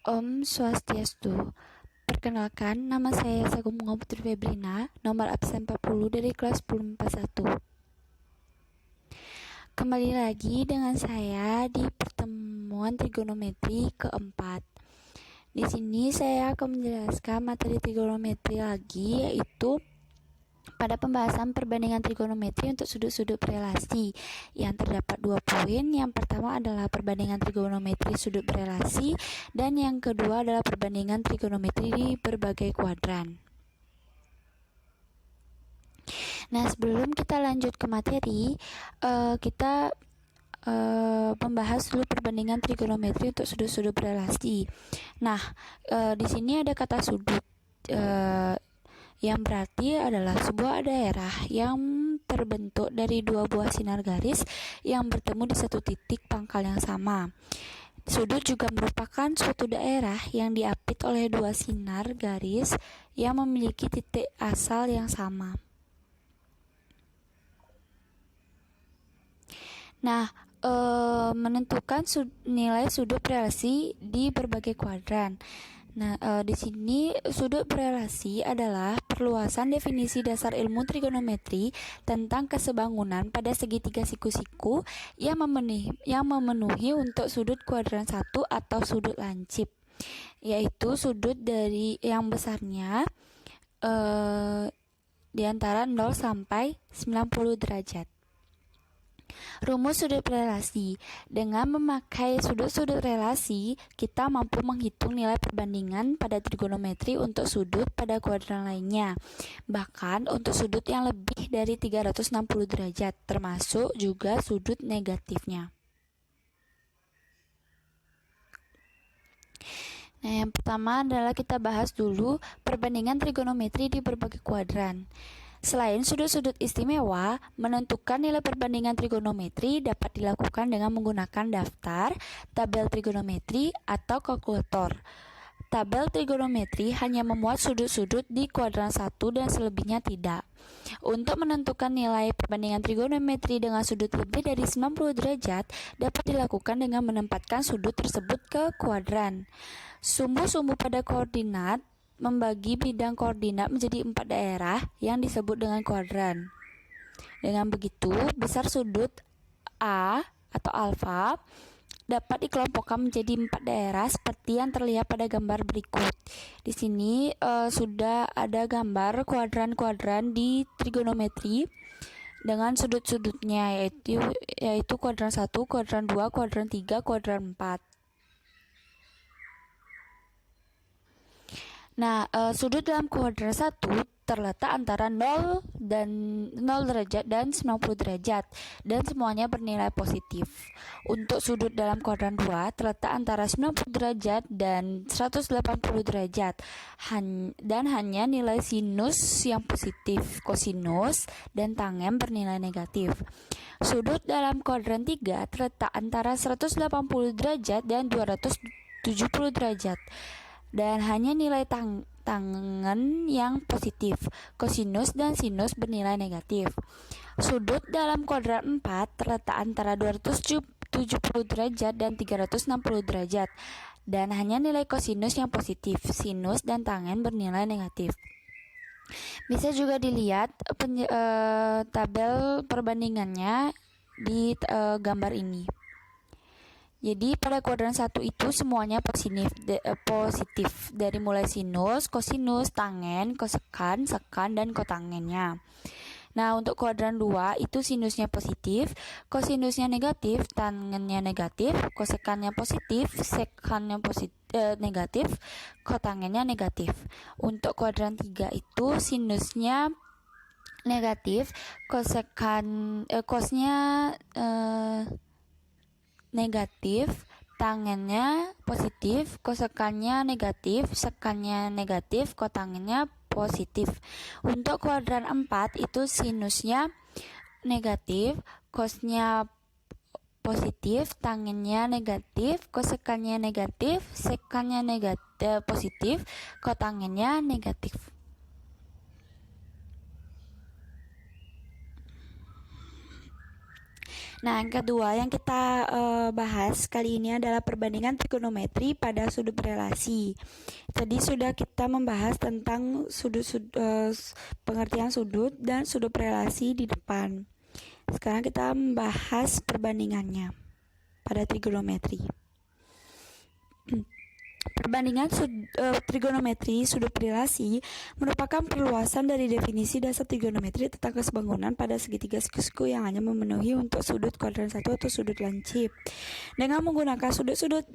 Om Swastiastu. Perkenalkan, nama saya Sagung Bunga Putri Febrina, nomor absen 40 dari kelas 1041. Kembali lagi dengan saya di pertemuan trigonometri keempat. Di sini saya akan menjelaskan materi trigonometri lagi, yaitu pada pembahasan perbandingan trigonometri untuk sudut-sudut relasi yang terdapat 2 poin. Yang pertama adalah perbandingan trigonometri sudut relasi, dan yang kedua adalah perbandingan trigonometri di berbagai kuadran. Nah, sebelum kita lanjut ke materi, kita membahas dulu perbandingan trigonometri untuk sudut-sudut relasi. Nah, di sini ada kata sudut, yang berarti adalah sebuah daerah yang terbentuk dari dua buah sinar garis yang bertemu di satu titik pangkal yang sama. Sudut juga merupakan suatu daerah yang diapit oleh dua sinar garis yang memiliki titik asal yang sama. Nah, menentukan nilai sudut relasi di berbagai kuadran. Nah, di sini sudut relasi adalah perluasan definisi dasar ilmu trigonometri tentang kesebangunan pada segitiga siku-siku yang memenuhi untuk sudut kuadran 1 atau sudut lancip, yaitu sudut dari yang besarnya di antara 0 sampai 90 derajat. Rumus sudut relasi. Dengan memakai sudut-sudut relasi, kita mampu menghitung nilai perbandingan pada trigonometri untuk sudut pada kuadran lainnya, bahkan untuk sudut yang lebih dari 360 derajat, termasuk juga sudut negatifnya. Nah, yang pertama adalah kita bahas dulu perbandingan trigonometri di berbagai kuadran. Selain sudut-sudut istimewa, menentukan nilai perbandingan trigonometri dapat dilakukan dengan menggunakan daftar, tabel trigonometri, atau kalkulator. Tabel trigonometri hanya memuat sudut-sudut di kuadran 1 dan selebihnya tidak. Untuk menentukan nilai perbandingan trigonometri dengan sudut lebih dari 90 derajat dapat dilakukan dengan menempatkan sudut tersebut ke kuadran. Sumbu-sumbu pada koordinat membagi bidang koordinat menjadi 4 daerah yang disebut dengan kuadran. Dengan begitu, besar sudut A atau alfa dapat dikelompokkan menjadi 4 daerah seperti yang terlihat pada gambar berikut. Di sini sudah ada gambar kuadran-kuadran di trigonometri dengan sudut-sudutnya, yaitu kuadran 1, kuadran 2, kuadran 3, kuadran 4. Nah, sudut dalam kuadran 1 terletak antara 0 derajat dan 90 derajat, dan semuanya bernilai positif. Untuk sudut dalam kuadran 2 terletak antara 90 derajat dan 180 derajat, dan hanya nilai sinus yang positif, kosinus, dan tangen bernilai negatif. Sudut dalam kuadran 3 terletak antara 180 derajat dan 270 derajat, dan hanya nilai tangen yang positif, kosinus dan sinus bernilai negatif. Sudut dalam kuadran 4 terletak antara 270 derajat dan 360 derajat, dan hanya nilai kosinus yang positif, sinus dan tangen bernilai negatif. Bisa juga dilihat tabel perbandingannya di gambar ini. Jadi pada kuadran 1 itu semuanya positif dari mulai sinus, kosinus, tangen, kosekan, sekan, dan kotangennya. Nah, untuk kuadran 2 itu sinusnya positif, kosinusnya negatif, tangennya negatif, kosekannya positif, sekannya negatif, kotangennya negatif. Untuk kuadran 3 itu sinusnya negatif, kosnya negatif, tangennya positif, kosekannya negatif, sekannya negatif, kotangennya positif. Untuk kuadran 4 itu sinusnya negatif, kosnya positif, tangennya negatif, kosekannya negatif, sekannya positif, kotangennya negatif. Nah, yang kedua yang kita bahas kali ini adalah perbandingan trigonometri pada sudut relasi. Tadi sudah kita membahas tentang pengertian sudut dan sudut relasi di depan. Sekarang kita membahas perbandingannya pada trigonometri. Perbandingan trigonometri sudut relasi merupakan perluasan dari definisi dasar trigonometri tentang kesebangunan pada segitiga siku yang hanya memenuhi untuk sudut kuadran 1 atau sudut lancip. Dengan menggunakan sudut-sudut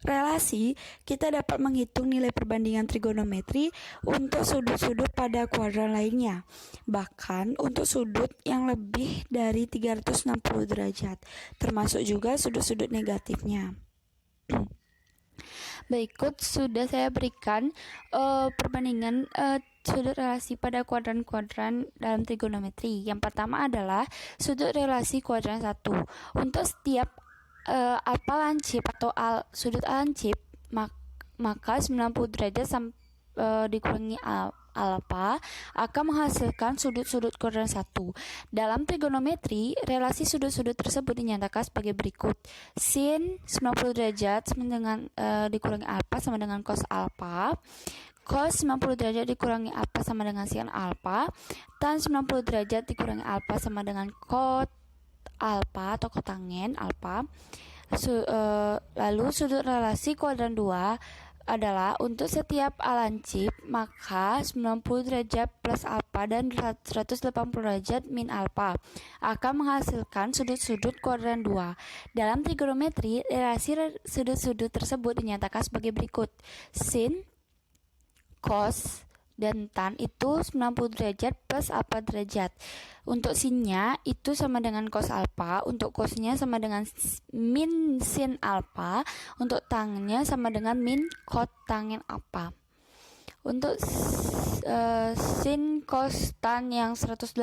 relasi, kita dapat menghitung nilai perbandingan trigonometri untuk sudut-sudut pada kuadran lainnya, bahkan untuk sudut yang lebih dari 360 derajat, termasuk juga sudut-sudut negatifnya. Berikut sudah saya berikan perbandingan sudut relasi pada kuadran-kuadran dalam trigonometri. Yang pertama adalah sudut relasi kuadran 1. Untuk setiap alfa lancip atau sudut lancip, maka 90 derajat dikurangi alfa akan menghasilkan sudut-sudut kuadran 1. Dalam trigonometri, relasi sudut-sudut tersebut dinyatakan sebagai berikut. Sin 90 derajat dengan dikurangi alfa sama dengan cos alfa. Cos 90 derajat dikurangi alfa sama dengan sin alfa. Tan 90 derajat dikurangi alfa sama dengan cot alfa atau kotangen alfa. Lalu sudut relasi kuadran 2 adalah untuk setiap lancip, maka 90 derajat plus alfa dan 180 derajat min alfa akan menghasilkan sudut-sudut kuadran 2. Dalam trigonometri, relasi sudut-sudut tersebut dinyatakan sebagai berikut. Sin, cos, dan tan itu 90 derajat plus alfa derajat. Untuk sinnya itu sama dengan cos alfa, untuk cosnya sama dengan min sin alfa, untuk tangennya sama dengan min cot tangen alfa. Untuk sin cos tan yang 180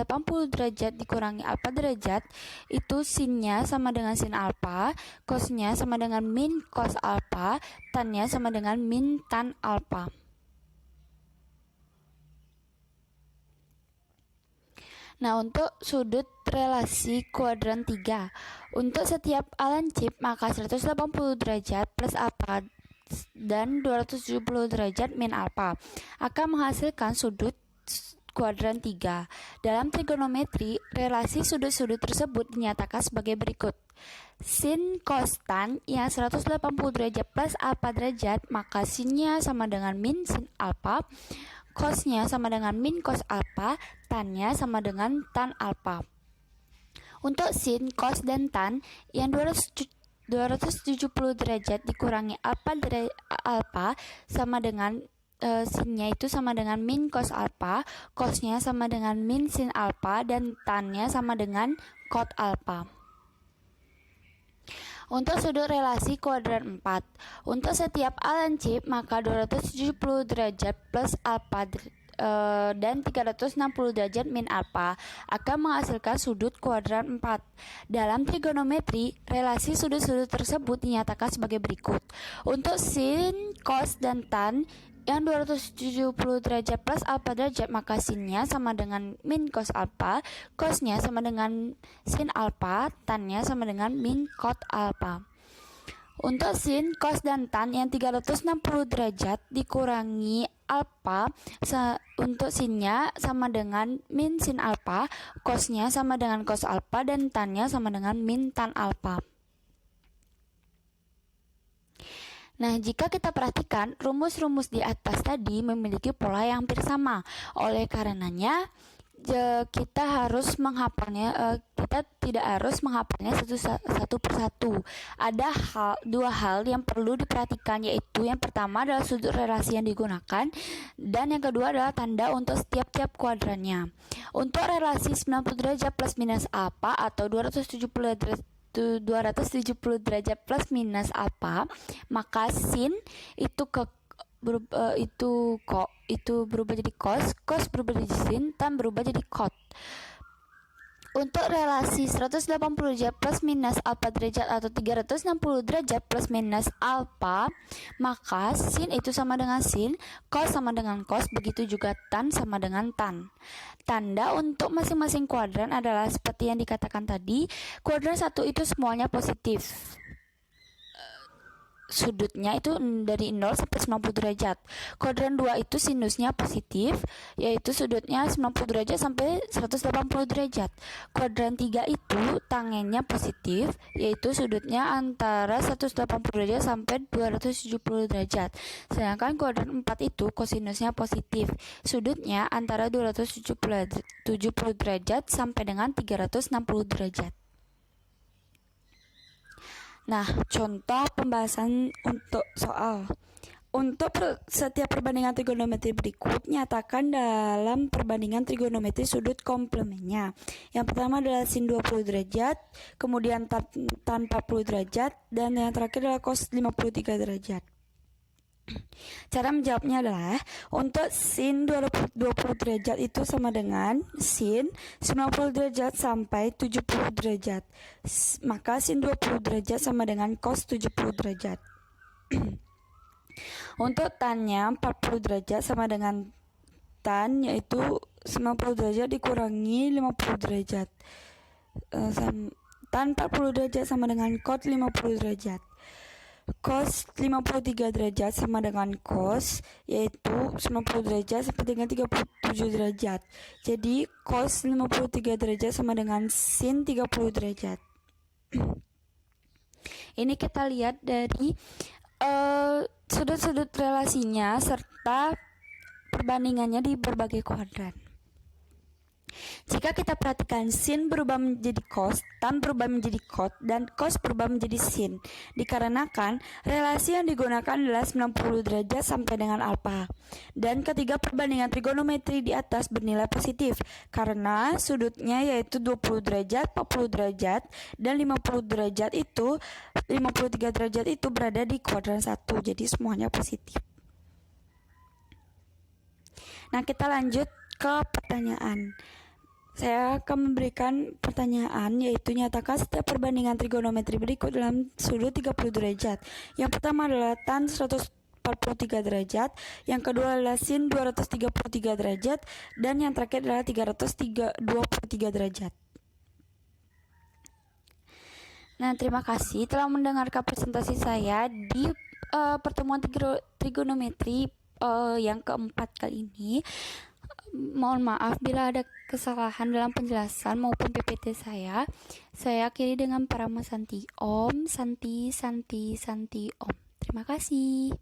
derajat dikurangi alfa derajat, itu sinnya sama dengan sin alfa, cosnya sama dengan min cos alfa, tannya sama dengan min tan alfa. Nah, untuk sudut relasi kuadran 3, untuk setiap lancip maka 180 derajat plus alfa dan 270 derajat min alfa akan menghasilkan sudut kuadran 3. Dalam trigonometri, relasi sudut-sudut tersebut dinyatakan sebagai berikut. Sin cos tan yang 180 derajat plus alfa derajat, maka sinnya sama dengan min sin alfa, cosnya sama dengan min cos alfa, tannya sama dengan tan alfa. Untuk sin, cos, dan tan yang 270 derajat dikurangi alfa sama dengan sinnya itu sama dengan min cos alfa, cosnya sama dengan min sin alfa, dan tannya sama dengan cot alfa. Untuk sudut relasi kuadran 4, untuk setiap lancip maka 270 derajat plus alfa dan 360 derajat min alfa akan menghasilkan sudut kuadran 4. Dalam trigonometri, relasi sudut-sudut tersebut dinyatakan sebagai berikut. Untuk sin, cos, dan tan yang 270 derajat plus alfa derajat, maka sinnya sama dengan min cos alfa, cosnya sama dengan sin alfa, tannya sama dengan min cot alfa. Untuk sin, cos, dan tan yang 360 derajat dikurangi alfa, untuk sinnya sama dengan min sin alfa, cosnya sama dengan cos alfa, dan tannya sama dengan min tan alfa. Nah, jika kita perhatikan, rumus-rumus di atas tadi memiliki pola yang hampir sama. Oleh karenanya, kita harus menghafalnya, kita tidak harus menghafalnya satu persatu. Ada dua hal yang perlu diperhatikan, yaitu yang pertama adalah sudut relasi yang digunakan, dan yang kedua adalah tanda untuk setiap-tiap kuadrannya. Untuk relasi 90 derajat plus minus alfa atau 270 derajat plus minus alfa, maka sin itu berubah jadi cos berubah jadi sin, tan berubah jadi cot. Untuk relasi 180 derajat plus minus alfa derajat atau 360 derajat plus minus alfa, maka sin itu sama dengan sin, cos sama dengan cos, begitu juga tan sama dengan tan. Tanda untuk masing-masing kuadran adalah seperti yang dikatakan tadi, kuadran 1 itu semuanya positif. Sudutnya itu dari 0 sampai 90 derajat. Kuadran 2 itu sinusnya positif, yaitu sudutnya 90 derajat sampai 180 derajat. Kuadran 3 itu tangennya positif, yaitu sudutnya antara 180 derajat sampai 270 derajat. Sedangkan kuadran 4 itu kosinusnya positif, sudutnya antara 270 derajat sampai dengan 360 derajat. Nah, contoh pembahasan untuk soal. Untuk setiap perbandingan trigonometri berikut, nyatakan dalam perbandingan trigonometri sudut komplemennya. Yang pertama adalah sin 20 derajat, kemudian tan 40 derajat, dan yang terakhir adalah cos 53 derajat. Cara menjawabnya adalah untuk sin 20 derajat itu sama dengan sin 90 derajat sampai 70 derajat. Maka sin 20 derajat sama dengan cos 70 derajat. Untuk tannya 40 derajat sama dengan tan, yaitu 90 derajat dikurangi 50 derajat. Tan 40 derajat sama dengan cos 50 derajat. Cos 53 derajat sama dengan cos, yaitu 90 derajat sampai dengan 37 derajat. Jadi cos 53 derajat sama dengan sin 30 derajat. Ini kita lihat dari sudut-sudut relasinya serta perbandingannya di berbagai kuadran. Jika kita perhatikan, sin berubah menjadi cos, tan berubah menjadi cot, dan cos berubah menjadi sin. Dikarenakan relasi yang digunakan adalah 90 derajat sampai dengan alfa. Dan ketiga perbandingan trigonometri di atas bernilai positif karena sudutnya yaitu 20 derajat, 40 derajat, dan 50 derajat itu 53 derajat itu berada di kuadran 1. Jadi semuanya positif. Nah, kita lanjut ke pertanyaan. Saya akan memberikan pertanyaan, yaitu nyatakan setiap perbandingan trigonometri berikut dalam sudut 30 derajat. Yang pertama adalah tan 143 derajat, yang kedua adalah sin 233 derajat, dan yang terakhir adalah 323 derajat. Nah, terima kasih telah mendengarkan presentasi saya di pertemuan trigonometri yang keempat kali ini. Mohon maaf bila ada kesalahan dalam penjelasan maupun PPT saya. Saya akhiri dengan Parama Santi Om, Santi, Santi, Santi Om. Terima kasih.